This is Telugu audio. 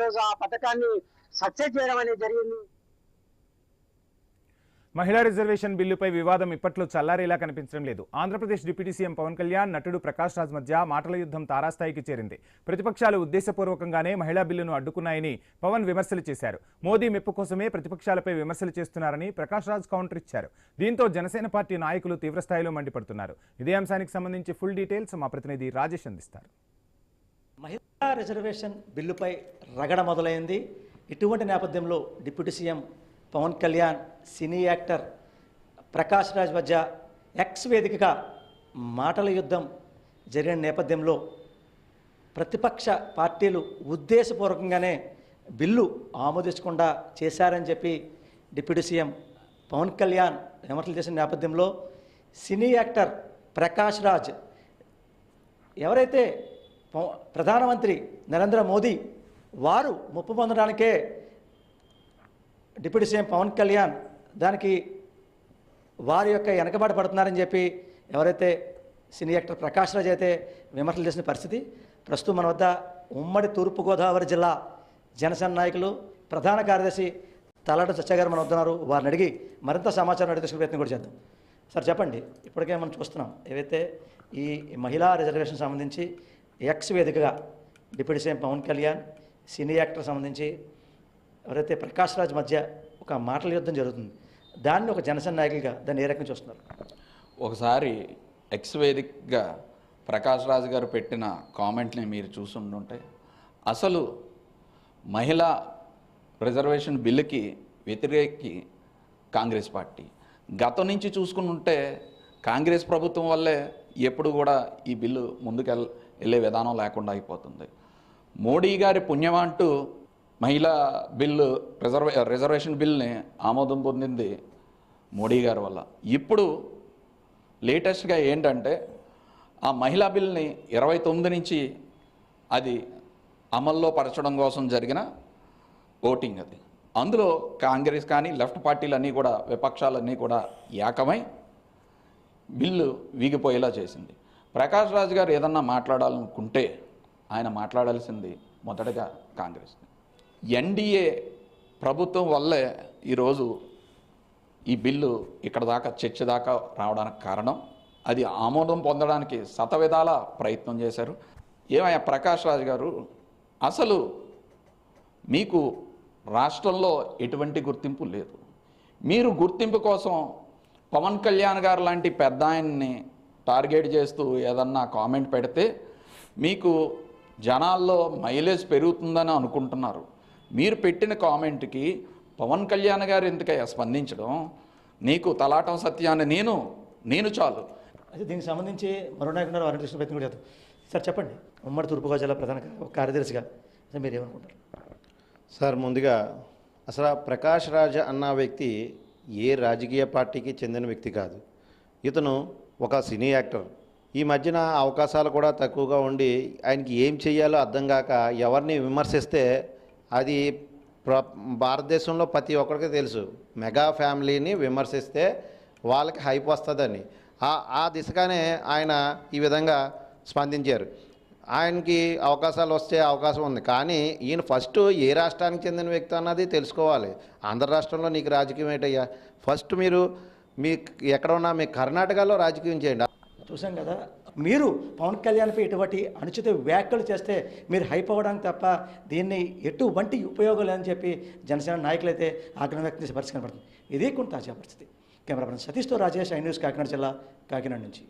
ఈరోజు ఆ పథకాన్ని సక్సెస్ చేయడం అనేది జరిగింది. మహిళా రిజర్వేషన్ బిల్లుపై వివాదం ఇప్పట్లో చల్లారేలా కనిపించడం లేదు. ఆంధ్రప్రదేశ్ డిప్యూటీ సీఎం పవన్ కళ్యాణ్, నటుడు ప్రకాష్ రాజ్ మధ్య మాటల యుద్ధం తారాస్థాయికి చేరింది. ప్రతిపక్షాలు ఉద్దేశపూర్వకంగానే మహిళా బిల్లును అడ్డుకున్నాయని పవన్ విమర్శలు చేశారు. మోదీ మెప్పు కోసమే ప్రతిపక్షాలపై విమర్శలు చేస్తున్నారని ప్రకాష్ రాజ్ కౌంటర్ ఇచ్చారు. దీంతో జనసేన పార్టీ నాయకులు తీవ్రస్థాయిలో మండిపడుతున్నారు. ఇదే అంశానికి సంబంధించి ఫుల్ డీటెయిల్స్ మా ప్రతినిధి రాజేష్ అందిస్తారు. మహిళా రిజర్వేషన్ బిల్లుపై రగడ మొదలైంది. ఇటువంటి నేపథ్యంలో deputy CM Pawan Kalyan, cine actor Prakash Raj మధ్య ఎక్స్ వేదికగా మాటల యుద్ధం జరిగిన నేపథ్యంలో ప్రతిపక్ష పార్టీలు ఉద్దేశపూర్వకంగానే బిల్లు ఆమోదించకుండా చేశారని చెప్పి డిప్యూటీ సీఎం పవన్ కళ్యాణ్ విమర్శలు చేసిన నేపథ్యంలో సినీ యాక్టర్ ప్రకాష్ రాజ్ ఎవరైతే ప్రధానమంత్రి నరేంద్ర మోదీ వారు ముప్పు పొందడానికే డిప్యూటీ సీఎం పవన్ కళ్యాణ్ దానికి వారి యొక్క వెనకబాటు పడుతున్నారని చెప్పి ఎవరైతే సినీ యాక్టర్ ప్రకాష్ రాజ్ అయితే విమర్శలు చేసిన పరిస్థితి. ప్రస్తుతం మన వద్ద ఉమ్మడి తూర్పుగోదావరి జిల్లా జనసేన నాయకులు ప్రధాన కార్యదర్శి తలాడ సత్య గారు మన వద్దన్నారు. వారిని అడిగి మరింత సమాచారం అడిగే ప్రయత్నం కూడా చేద్దాం. సార్ చెప్పండి, ఇప్పటికే మనం చూస్తున్నాం ఏవైతే ఈ మహిళా రిజర్వేషన్ సంబంధించి ఎక్స్ వేదికగా deputy CM Pawan Kalyan, cine actor సంబంధించి ఎవరైతే ప్రకాష్ రాజ్ మధ్య ఒక మాటల యుద్ధం జరుగుతుంది. దాన్ని ఒక జనసేన నాయకులుగా దాన్ని ఏ రకంగా చూస్తున్నారు? ఒకసారి ఎక్స్ వేదికగా ప్రకాష్ రాజ్ గారు పెట్టిన కామెంట్ని మీరు చూస్తుంటే అసలు మహిళా రిజర్వేషన్ బిల్లుకి వ్యతిరేకి కాంగ్రెస్ పార్టీ. గతం నుంచి చూసుకుంటుంటే కాంగ్రెస్ ప్రభుత్వం వల్లే ఎప్పుడు కూడా ఈ బిల్లు ముందుకు వెళ్ళే విధానం లేకుండా అయిపోతుంది. మోడీ గారి పుణ్యమంటూ మహిళా బిల్లు రిజర్వేషన్ బిల్ని ఆమోదం పొందింది మోడీ గారి వల్ల. ఇప్పుడు లేటెస్ట్గా ఏంటంటే ఆ మహిళా బిల్ని 29 నుంచి అది అమల్లో పరచడం కోసం జరిగిన ఓటింగ్ అది. అందులో కాంగ్రెస్ కానీ లెఫ్ట్ పార్టీలన్నీ కూడా విపక్షాలన్నీ కూడా ఏకమై బిల్లు వీగిపోయేలా చేసింది. ప్రకాష్ రాజ్ గారు ఏదన్నా మాట్లాడాలనుకుంటే ఆయన మాట్లాడాల్సింది మొదటగా కాంగ్రెస్. ఎన్డీఏ ప్రభుత్వం వల్లే ఈరోజు ఈ బిల్లు ఇక్కడ దాకా చర్చ దాకా రావడానికి కారణం. అది ఆమోదం పొందడానికి శతవిధాల ప్రయత్నం చేశారు. ఏమయ్యా ప్రకాష్ రాజ్ గారు, అసలు మీకు రాష్ట్రంలో ఎటువంటి గుర్తింపు లేదు. మీరు గుర్తింపు కోసం పవన్ కళ్యాణ్ గారు లాంటి పెద్ద ఆయన్ని టార్గెట్ చేస్తూ ఏదన్నా కామెంట్ పెడితే మీకు జనాల్లో మైలేజ్ పెరుగుతుందని అనుకుంటున్నారు. మీరు పెట్టిన కామెంట్కి పవన్ కళ్యాణ్ గారు ఎందుకయ్యా స్పందించడం? నీకు తలాటం సత్యాన్ని నేను చాలు. అయితే దీనికి సంబంధించి మరో నాయకున్నారు వారిని చూసిన ప్రయత్నం కూడా చేద్దాం. సార్ చెప్పండి, ఉమ్మడి తూర్పుగోదావరి జిల్లా ప్రధాన కార్యదర్శిగా మీరు ఏమనుకుంటారు? సార్, ముందుగా అసలు ప్రకాష్ రాజ్ అన్న వ్యక్తి ఏ రాజకీయ పార్టీకి చెందిన వ్యక్తి కాదు. ఇతను ఒక సినీ యాక్టర్. ఈ మధ్యన అవకాశాలు కూడా తక్కువగా ఉండి ఆయనకి ఏం చేయాలో అర్థం కాక ఎవరిని విమర్శిస్తే అది భారతదేశంలో ప్రతి ఒక్కరికి తెలుసు, మెగా ఫ్యామిలీని విమర్శిస్తే వాళ్ళకి హైప్ వస్తుందని. ఆ దిశగానే ఆయన ఈ విధంగా స్పందించారు. ఆయనకి అవకాశాలు వస్తే అవకాశం ఉంది, కానీ ఈయన ఫస్ట్ ఏ రాష్ట్రానికి చెందిన వ్యక్తి అన్నది తెలుసుకోవాలి. ఆంధ్ర రాష్ట్రంలో నీకు రాజకీయం ఏంటయ్యా? ఫస్ట్ మీరు ఎక్కడ ఉన్నా మీ కర్ణాటకలో రాజకీయం చేయండి. చూసాం కదా, మీరు పవన్ కళ్యాణ్పై ఎటువంటి అనుచిత వ్యాఖ్యలు చేస్తే మీరు హైప్ అవ్వడానికి తప్ప దీన్ని ఎటువంటి ఉపయోగం లేదని చెప్పి జనసేన నాయకులు అయితే ఆగ్రహం వ్యక్తం చేసే పరిస్థితి కనబడుతుంది. ఇదే కొంత తాజా పరిస్థితి. కెమెరా పర్సన్ సతీష్తో రాజేష్, ఐ న్యూస్, కాకినాడ జిల్లా, కాకినాడ నుంచి.